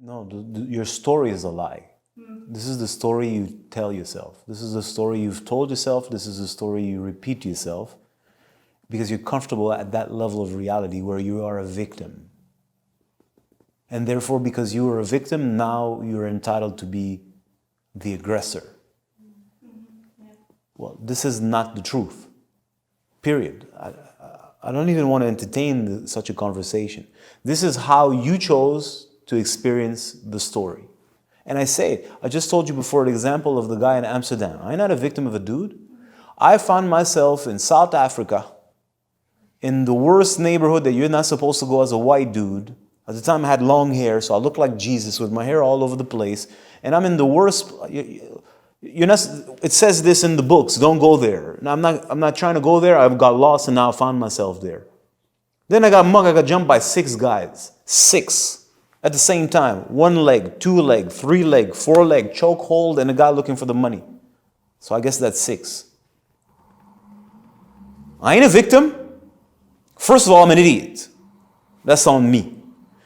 No, your story is a lie. This is the story you tell yourself. This is the story you've told yourself. This is the story you repeat to yourself because you're comfortable at that level of reality where you are a victim. And therefore, because you are a victim, now you're entitled to be the aggressor. Well, this is not the truth. Period. I don't even want to entertain such a conversation. This is how you chose to experience the story. And I say, I just told you before the example of the guy in Amsterdam. I'm not a victim of a dude. I found myself in South Africa, in the worst neighborhood that you're not supposed to go as a white dude. At the time I had long hair, so I looked like Jesus with my hair all over the place. And I'm in the worst, you're not, it says this in the books, don't go there. Now, I'm not trying to go there. I got lost and now I found myself there. Then I got mugged, I got jumped by 6 guys. 6. At the same time, 1 leg, 2 leg, 3 leg, 4 leg, choke hold, and a guy looking for the money. So I guess that's 6. I ain't a victim. First of all, I'm an idiot. That's on me.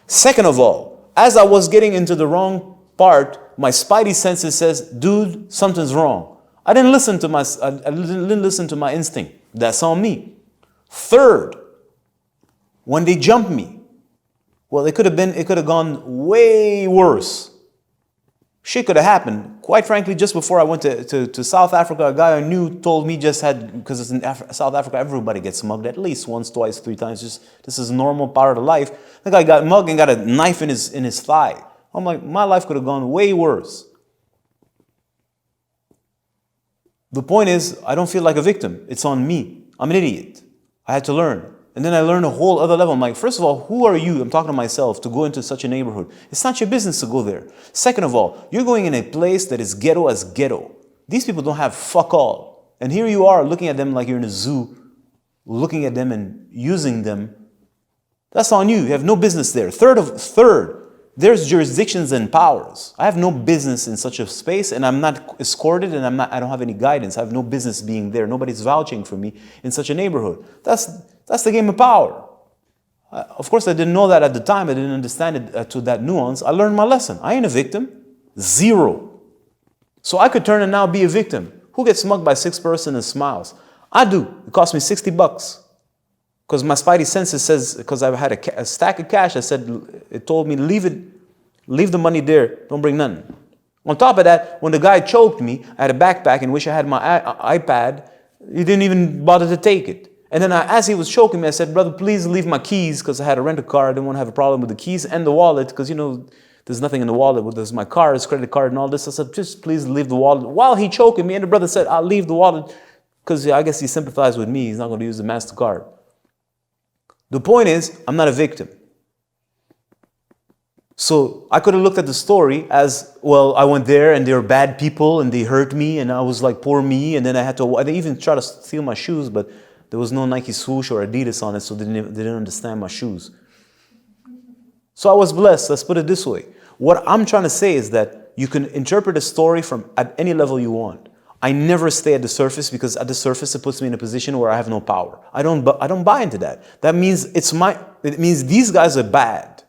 Second of all, as I was getting into the wrong part, my spidey senses says, dude, something's wrong. I didn't listen to my instinct. That's on me. Third, when they jumped me, well, it could have gone way worse. Shit could have happened. Quite frankly, just before I went to South Africa, a guy I knew told me because it's in South Africa, everybody gets mugged at least once, twice, 3 times. This is a normal part of life. The guy got mugged and got a knife in his thigh. I'm like, my life could have gone way worse. The point is, I don't feel like a victim. It's on me. I'm an idiot. I had to learn. And then I learned a whole other level. I'm like, first of all, who are you? I'm talking to myself to go into such a neighborhood. It's not your business to go there. Second of all, you're going in a place that is ghetto as ghetto. These people don't have fuck all. And here you are looking at them like you're in a zoo, looking at them and using them. That's on you. You have no business there. Third, there's jurisdictions and powers. I have no business in such a space, and I'm not escorted, and I don't have any guidance. I have no business being there. Nobody's vouching for me in such a neighborhood. That's the game of power. Of course, I didn't know that at the time. I didn't understand it to that nuance. I learned my lesson. I ain't a victim. 0. So I could turn and now be a victim. Who gets mugged by 6 person and smiles? I do. It cost me $60. Because my spidey senses says, because I had a stack of cash, it told me, leave the money there, don't bring none. On top of that, when the guy choked me, I had a backpack in which I had my iPad. He didn't even bother to take it. And then as he was choking me, I said, brother, please leave my keys, because I had to rent a car. I didn't want to have a problem with the keys and the wallet, because, there's nothing in the wallet. There's my car, his credit card and all this. I said, just please leave the wallet. While he choking me, and the brother said, I'll leave the wallet, because I guess he sympathized with me. He's not going to use the MasterCard. The point is, I'm not a victim. So I could have looked at the story as, well, I went there and they were bad people and they hurt me and I was like, poor me. And then they even tried to steal my shoes, but there was no Nike swoosh or Adidas on it, so they didn't understand my shoes. So I was blessed, let's put it this way. What I'm trying to say is that you can interpret a story from at any level you want. I never stay at the surface, because at the surface it puts me in a position where I have no power. I don't buy into that. That means it means these guys are bad.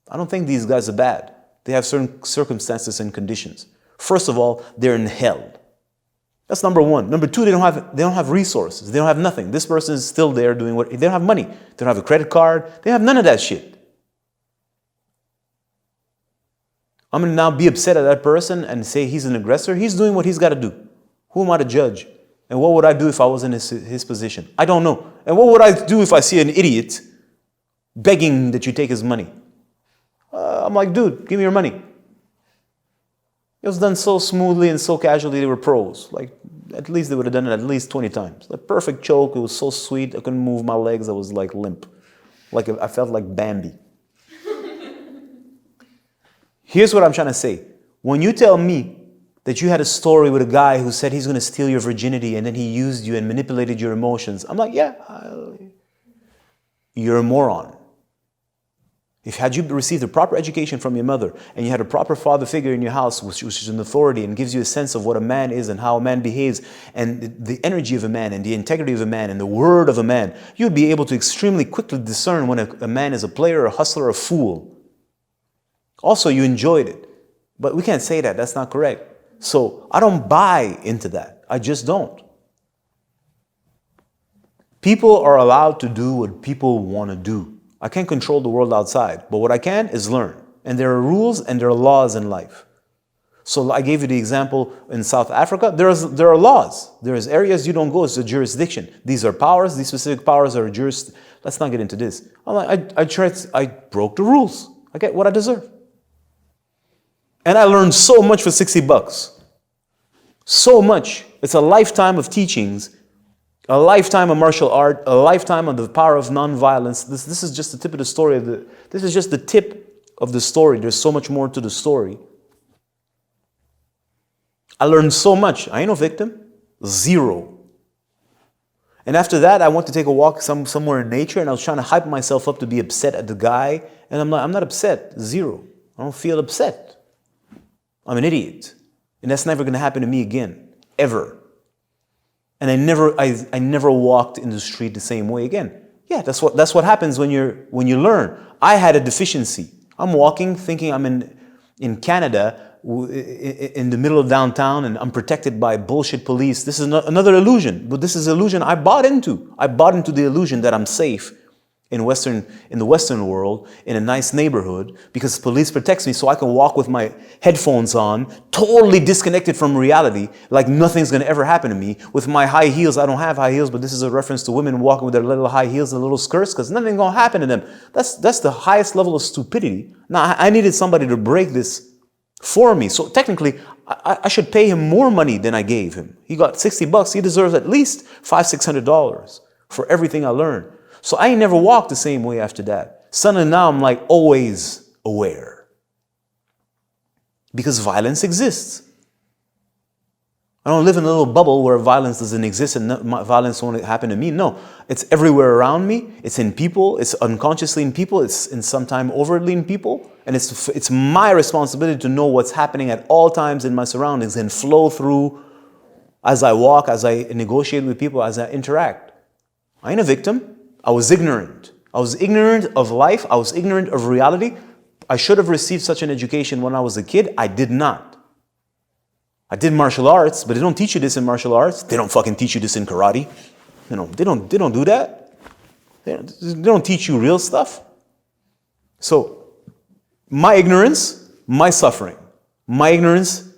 I don't think these guys are bad. They have certain circumstances and conditions. First of all, they're in hell. That's number 1. Number 2, they don't have resources. They don't have nothing. This person is still there doing what they don't have money. They don't have a credit card. They have none of that shit. I'm going to now be upset at that person and say he's an aggressor. He's doing what he's got to do. Who am I to judge? And what would I do if I was in his position? I don't know. And what would I do if I see an idiot begging that you take his money? I'm like, dude, give me your money. It was done so smoothly and so casually. They were pros. Like, at least they would have done it at least 20 times. The perfect choke. It was so sweet. I couldn't move my legs. I was like limp. Like I felt like Bambi. Here's what I'm trying to say. When you tell me that you had a story with a guy who said he's going to steal your virginity and then he used you and manipulated your emotions, I'm like, yeah, you're a moron. Had you received a proper education from your mother and you had a proper father figure in your house, which is an authority and gives you a sense of what a man is and how a man behaves and the energy of a man and the integrity of a man and the word of a man, you'd be able to extremely quickly discern when a man is a player, a hustler, a fool. Also, you enjoyed it. But we can't say that. That's not correct. So I don't buy into that. I just don't. People are allowed to do what people want to do. I can't control the world outside, but what I can is learn. And there are rules and there are laws in life. So I gave you the example in South Africa. There are laws. There is areas you don't go. It's a jurisdiction. These are powers. These specific powers are Let's not get into this. I broke the rules. I get what I deserve. And I learned so much for $60. So much. It's a lifetime of teachings, a lifetime of martial art, a lifetime of the power of nonviolence. This is just the tip of the story. This is just the tip of the story. There's so much more to the story. I learned so much. I ain't no victim. Zero. And after that, I went to take a walk somewhere in nature, and I was trying to hype myself up to be upset at the guy. And I'm not upset. Zero. I don't feel upset. I'm an idiot. And that's never going to happen to me again. Ever. And I never walked in the street the same way again. Yeah, that's what happens when you learn. I had a deficiency. I'm walking thinking I'm in Canada, in the middle of downtown, and I'm protected by bullshit police. This is another illusion, but this is an illusion I bought into. I bought into the illusion that I'm safe in the Western world, in a nice neighborhood, because police protects me, so I can walk with my headphones on, totally disconnected from reality, like nothing's gonna ever happen to me. With my high heels, I don't have high heels, but this is a reference to women walking with their little high heels and little skirts, because nothing's gonna happen to them. That's the highest level of stupidity. Now, I needed somebody to break this for me. So technically, I should pay him more money than I gave him. He got $60. He deserves at least $500-$600 for everything I learned. So I ain't never walked the same way after that. Suddenly now I'm like always aware. Because violence exists. I don't live in a little bubble where violence doesn't exist and violence won't happen to me. No, it's everywhere around me. It's in people. It's unconsciously in people. It's in sometime overtly in people. And it's my responsibility to know what's happening at all times in my surroundings and flow through as I walk, as I negotiate with people, as I interact. I ain't a victim. I was ignorant. I was ignorant of life. I was ignorant of reality. I should have received such an education when I was a kid. I did not. I did martial arts, but they don't teach you this in martial arts. They don't fucking teach you this in karate. You know, they don't do that. They don't teach you real stuff. So, my ignorance, my suffering. My ignorance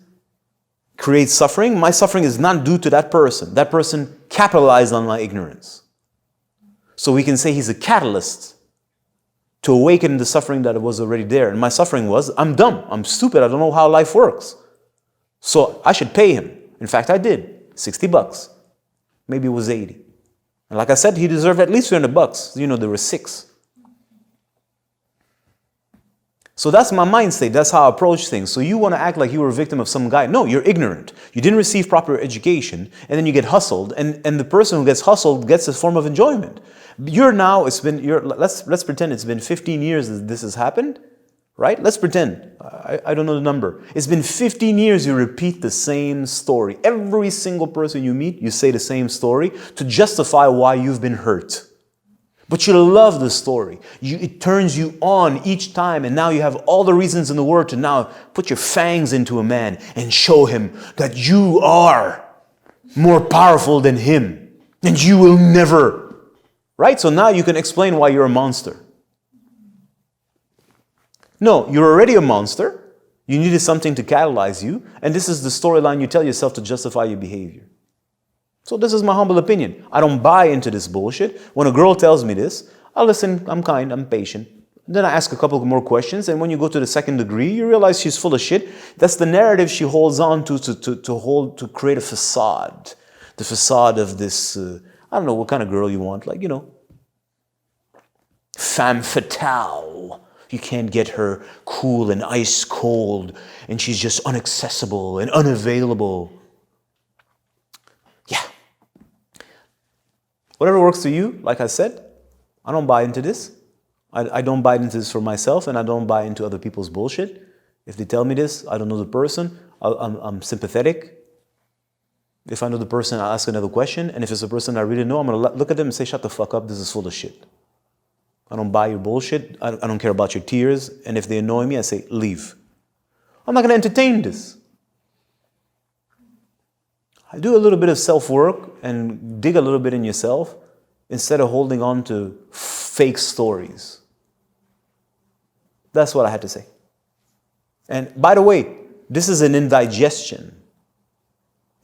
creates suffering. My suffering is not due to that person. That person capitalized on my ignorance. So we can say he's a catalyst to awaken the suffering that was already there. And my suffering was, I'm dumb, I'm stupid, I don't know how life works. So I should pay him. In fact, I did. $60. Maybe it was 80. And like I said, he deserved at least $300. You know, there were 6. So that's my mind state. That's how I approach things. So you want to act like you were a victim of some guy. No, you're ignorant. You didn't receive proper education, and then you get hustled, and the person who gets hustled gets a form of enjoyment. Let's pretend it's been 15 years that this has happened, right? Let's pretend. I don't know the number. It's been 15 years you repeat the same story. Every single person you meet, you say the same story to justify why you've been hurt. But you love the story. It turns you on each time, and now you have all the reasons in the world to now put your fangs into a man and show him that you are more powerful than him, and you will never. Right? So now you can explain why you're a monster. No, you're already a monster. You needed something to catalyze you, and this is the storyline you tell yourself to justify your behavior. So this is my humble opinion. I don't buy into this bullshit. When a girl tells me this, I listen, I'm kind, I'm patient. Then I ask a couple more questions, and when you go to the second degree, you realize she's full of shit. That's the narrative she holds on to create a facade. The facade of this, I don't know what kind of girl you want, like, you know, femme fatale. You can't get her cool and ice cold, and she's just inaccessible and unavailable. Yeah. Whatever works for you, like I said, I don't buy into this. I don't buy into this for myself, and I don't buy into other people's bullshit. If they tell me this, I don't know the person, I'm sympathetic. If I know the person, I'll ask another question. And if it's a person I really know, I'm going to look at them and say, shut the fuck up, this is full of shit. I don't buy your bullshit. I don't care about your tears. And if they annoy me, I say, leave. I'm not going to entertain this. I do a little bit of self-work and dig a little bit in yourself instead of holding on to fake stories. That's what I had to say. And by the way, this is an indigestion.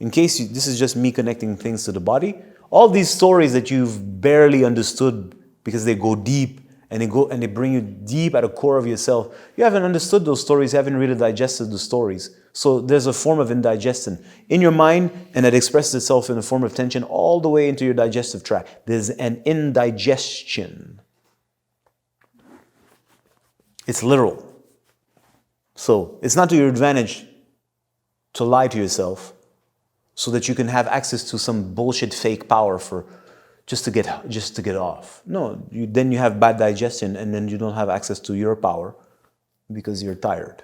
In case this is just me connecting things to the body, all these stories that you've barely understood because they go deep and they bring you deep at the core of yourself. You haven't understood those stories, you haven't really digested the stories. So there's a form of indigestion in your mind, and it expresses itself in the form of tension all the way into your digestive tract. There's an indigestion. It's literal. So it's not to your advantage to lie to yourself so that you can have access to some bullshit fake power for just to get off. No, then you have bad digestion, and then you don't have access to your power because you're tired.